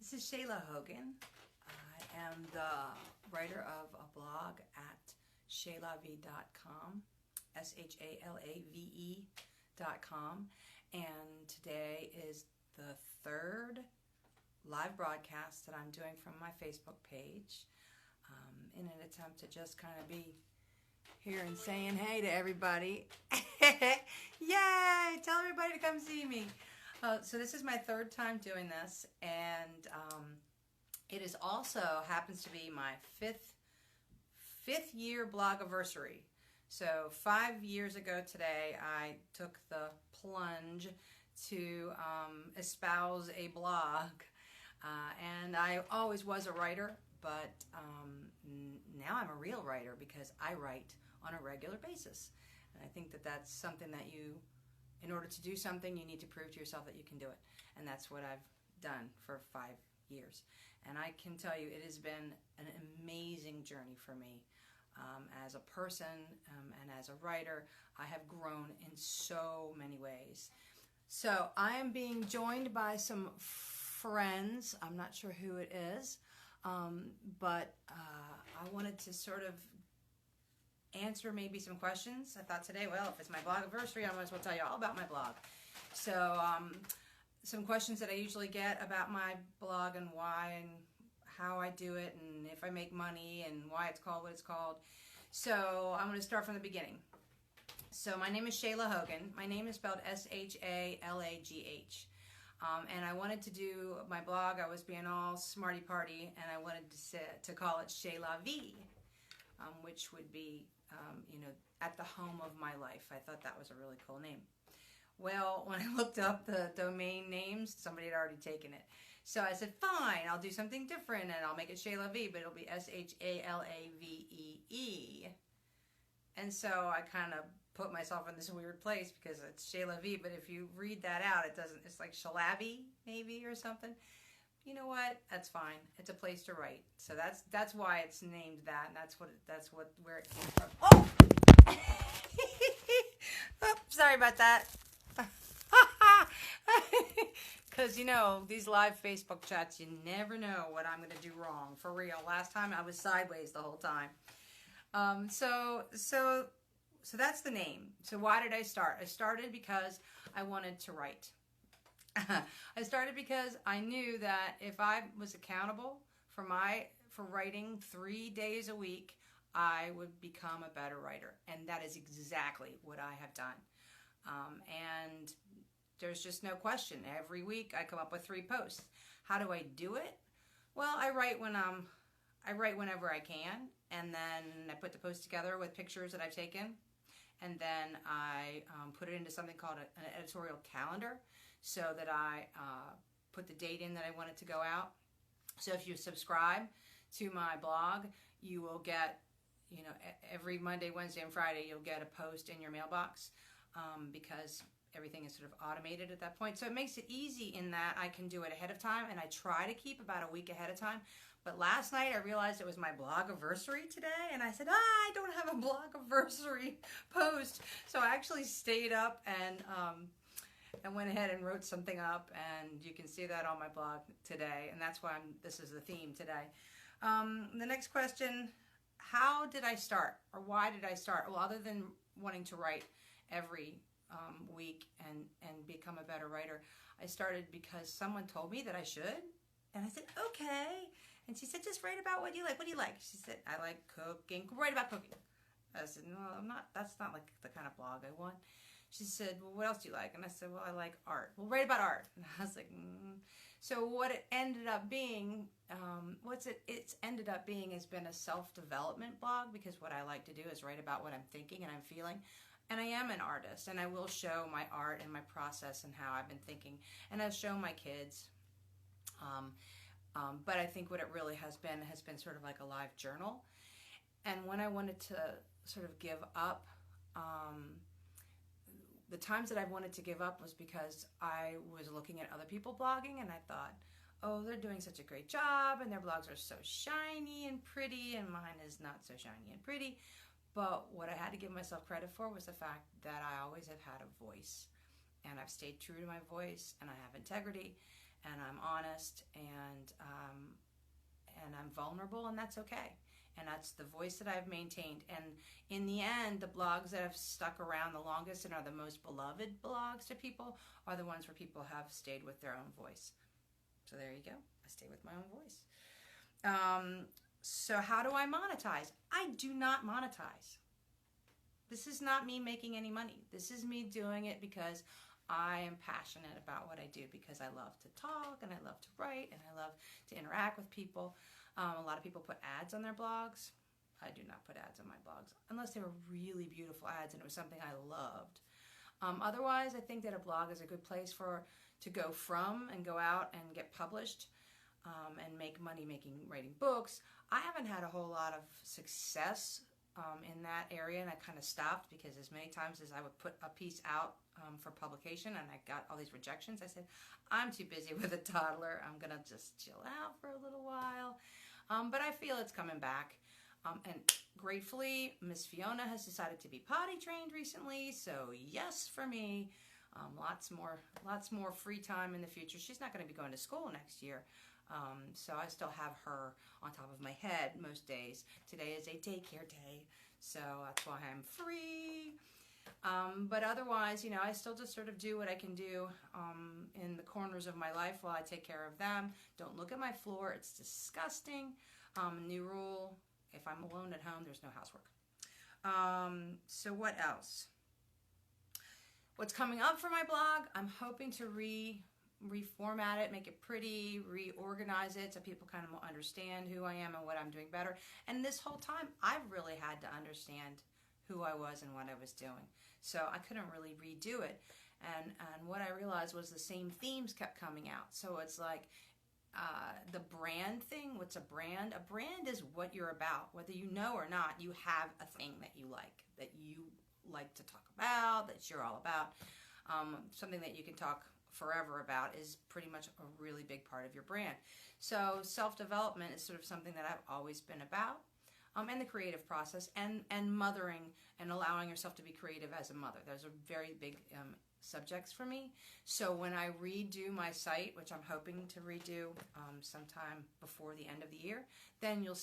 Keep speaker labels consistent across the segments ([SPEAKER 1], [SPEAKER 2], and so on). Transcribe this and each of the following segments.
[SPEAKER 1] This is Shayla Hogan. I am the writer of a blog at shaylave.com, SHALAVE.com, and today is the third live broadcast that I'm doing from my Facebook page in an attempt to just kind of be here and saying hey to everybody. Yay! Tell everybody to come see me. So this is my third time doing this, and it is also happens to be my fifth year Blogaversary. So 5 years ago today, I took the plunge to espouse a blog, and I always was a writer, but now I'm a real writer because I write on a regular basis, and I think that that's something that in order to do something, you need to prove to yourself that you can do it. And that's what I've done for 5 years. And I can tell you, it has been an amazing journey for me. As a person and as a writer, I have grown in so many ways. So I am being joined by some friends. I'm not sure who it is, but I wanted to sort of answer maybe some questions. I thought today, well, if it's my Blogaversary, I might as well tell you all about my blog. So some questions that I usually get about my blog and why and how I do it and if I make money and why it's called what it's called. So I'm going to start from the beginning. So my name is Shayla Hogan. My name is spelled SHALAGH. And I wanted to do my blog. I was being all smarty party, and I wanted to call it Shaylave, which would be at the home of my life. I thought that was a really cool name. Well, when I looked up the domain names, somebody had already taken it. So I said, fine, I'll do something different, and I'll make it Shaylave, but it'll be SHALAVEE. And so I kind of put myself in this weird place because it's Shaylave, but if you read that out, it's like Shalavi maybe or something. You know what? That's fine. It's a place to write. So that's why it's named that, and that's where it came from. Oh! Oh, sorry about that. Because, these live Facebook chats, you never know what I'm going to do wrong. For real. Last time I was sideways the whole time. So that's the name. So why did I start? I started because I wanted to write. I started because I knew that if I was accountable for writing 3 days a week, I would become a better writer. And that is exactly what I have done. And there's just no question. Every week I come up with 3 posts. How do I do it? Well, I write whenever I can, and then I put the post together with pictures that I've taken, and then I put it into something called an editorial calendar, so that I put the date in that I want it to go out. So if you subscribe to my blog, you will get, every Monday, Wednesday, and Friday, you'll get a post in your mailbox, because everything is sort of automated at that point. So it makes it easy in that I can do it ahead of time, and I try to keep about a week ahead of time. But last night I realized it was my Blogaversary today, and I said, I don't have a Blogaversary post. So I actually stayed up and went ahead and wrote something up, and you can see that on my blog today, and that's why this is the theme today. The next question, how did I start, or why did I start? Well, other than wanting to write every week and become a better writer, I started because someone told me that I should, and I said, okay. And she said, just write about what you like. What do you like? She said, I like cooking. Write about cooking. I said, no, that's not like the kind of blog I want. She said, well, what else do you like? And I said, well, I like art. Well, write about art. And I was like, So what it ended up being, it's ended up being has been a self-development blog, because what I like to do is write about what I'm thinking and I'm feeling. And I am an artist, and I will show my art and my process and how I've been thinking. And I'll show my kids. But I think what it really has been sort of like a live journal. And when I wanted to sort of give up, the times that I wanted to give up was because I was looking at other people blogging, and I thought, oh, they're doing such a great job, and their blogs are so shiny and pretty, and mine is not so shiny and pretty. But what I had to give myself credit for was the fact that I always have had a voice, and I've stayed true to my voice, and I have integrity, and I'm honest, and I'm vulnerable, and that's okay. And that's the voice that I've maintained. And in the end, the blogs that have stuck around the longest and are the most beloved blogs to people are the ones where people have stayed with their own voice. So there you go. I stay with my own voice. So how do I monetize? I do not monetize. This is not me making any money. This is me doing it because I am passionate about what I do, because I love to talk and I love to write and I love to interact with people. A lot of people put ads on their blogs. I do not put ads on my blogs unless they were really beautiful ads and it was something I loved. Otherwise, I think that a blog is a good place to go from and go out and get published and make money writing books. I haven't had a whole lot of success in that area, and I kind of stopped because as many times as I would put a piece out for publication and I got all these rejections, I said, I'm too busy with a toddler. I'm going to just chill out for a little while. But I feel it's coming back. And gratefully, Miss Fiona has decided to be potty trained recently, so yes for me. Lots more free time in the future. She's not going to be going to school next year. So I still have her on top of my head most days. Today is a daycare day, so that's why I'm free. But otherwise, I still just sort of do what I can do in the corners of my life while I take care of them. Don't look at my floor. It's disgusting. New rule, if I'm alone at home, there's no housework. So what else? What's coming up for my blog? I'm hoping to reformat it, make it pretty, reorganize it so people kind of understand who I am and what I'm doing better. And this whole time, I've really had to understand who I was and what I was doing. So I couldn't really redo it. And what I realized was the same themes kept coming out. So it's like the brand thing. What's a brand? A brand is what you're about. Whether you know or not, you have a thing that you like to talk about, that you're all about. Something that you can talk forever about is pretty much a really big part of your brand. So self-development is sort of something that I've always been about. And the creative process and mothering and allowing yourself to be creative as a mother. Those are very big subjects for me. So when I redo my site, which I'm hoping to redo sometime before the end of the year, then you'll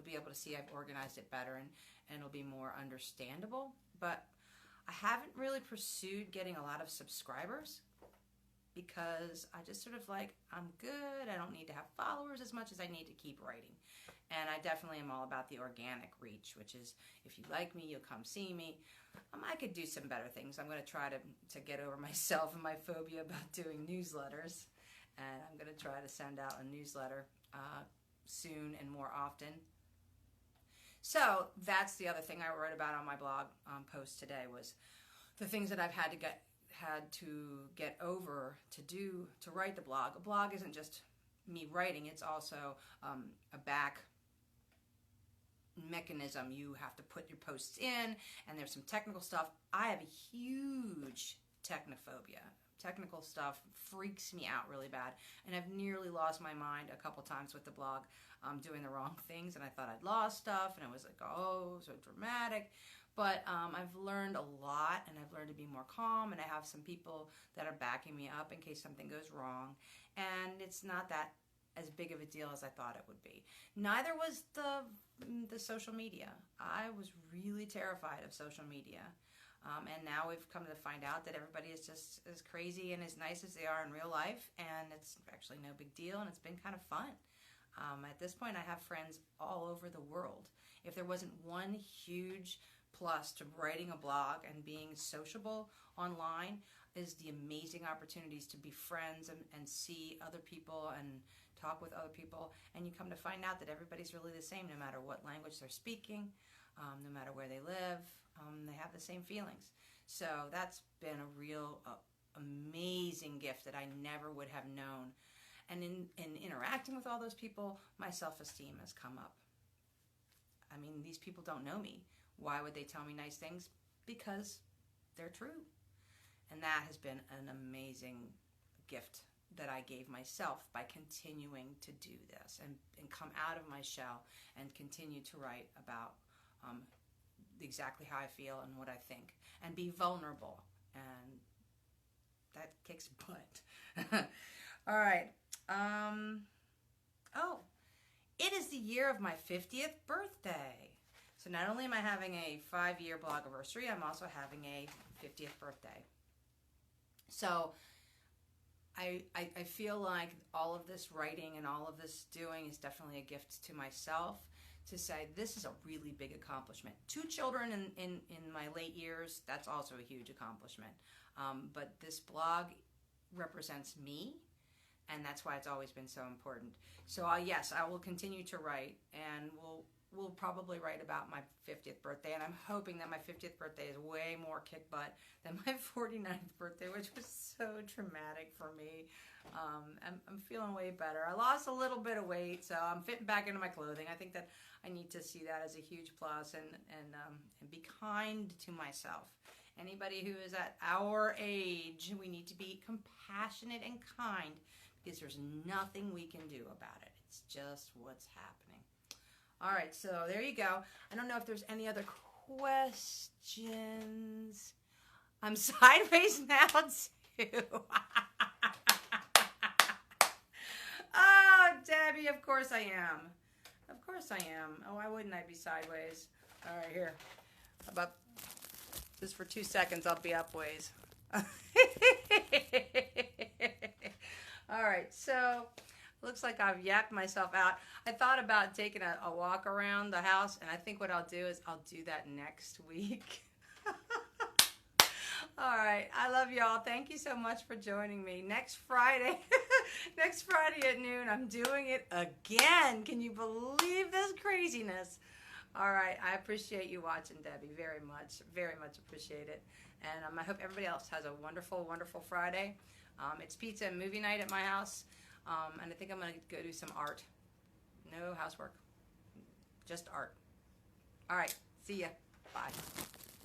[SPEAKER 1] be able to see I've organized it better and it'll be more understandable. But I haven't really pursued getting a lot of subscribers because I just sort of I'm good. I don't need to have followers as much as I need to keep writing. And I definitely am all about the organic reach, which is if you like me, you'll come see me. I could do some better things. I'm going to try to get over myself and my phobia about doing newsletters. And I'm going to try to send out a newsletter soon and more often. So that's the other thing I wrote about on my blog post today was the things that I've had to get over to write the blog. A blog isn't just me writing, it's also a back mechanism. You have to put your posts in, and there's some technical stuff. I have a huge technophobia. Technical stuff freaks me out really bad, and I've nearly lost my mind a couple times with the blog doing the wrong things, and I thought I'd lost stuff, and it was like, oh, so dramatic. But I've learned a lot, and I've learned to be more calm, and I have some people that are backing me up in case something goes wrong, and it's not that as big of a deal as I thought it would be. Neither was the social media. I was really terrified of social media, and now we've come to find out that everybody is just as crazy and as nice as they are in real life, and it's actually no big deal, and it's been kind of fun. At this point, I have friends all over the world. If there wasn't one huge plus to writing a blog and being sociable online is the amazing opportunities to be friends and see other people and talk with other people, and you come to find out that everybody's really the same no matter what language they're speaking, no matter where they live, they have the same feelings. So that's been a real amazing gift that I never would have known. And in interacting with all those people, my self-esteem has come up. I mean, these people don't know me. Why would they tell me nice things? Because they're true. And that has been an amazing gift that I gave myself by continuing to do this and come out of my shell and continue to write about exactly how I feel and what I think and be vulnerable. And that kicks butt. All right. Oh, it is the year of my 50th birthday. So not only am I having a 5-year Blogaversary, I'm also having a 50th birthday. So I feel like all of this writing and all of this doing is definitely a gift to myself, to say this is a really big accomplishment. 2 children in my late years, that's also a huge accomplishment. But this blog represents me, and that's why it's always been so important. So yes, I will continue to write, and we'll probably write about my 50th birthday, and I'm hoping that my 50th birthday is way more kick butt than my 49th birthday, which was so traumatic for me. I'm feeling way better. I lost a little bit of weight, so I'm fitting back into my clothing. I think that I need to see that as a huge plus, and be kind to myself. Anybody who is at our age, we need to be compassionate and kind, because there's nothing we can do about it. It's just what's happening. All right, so there you go. I don't know if there's any other questions. I'm sideways now, too. Oh, Debbie, of course I am. Of course I am. Oh, why wouldn't I be sideways? All right, here. How about just for 2 seconds, I'll be upways. All right, so looks like I've yapped myself out. I thought about taking a walk around the house, and I think what I'll do is I'll do that next week. All right, I love y'all. Thank you so much for joining me. Next Friday, next Friday at noon, I'm doing it again. Can you believe this craziness? All right, I appreciate you watching, Debbie, very much appreciate it. And I hope everybody else has a wonderful, wonderful Friday. It's pizza and movie night at my house, and I think I'm going to go do some art. No housework, just art. All right, see ya. Bye.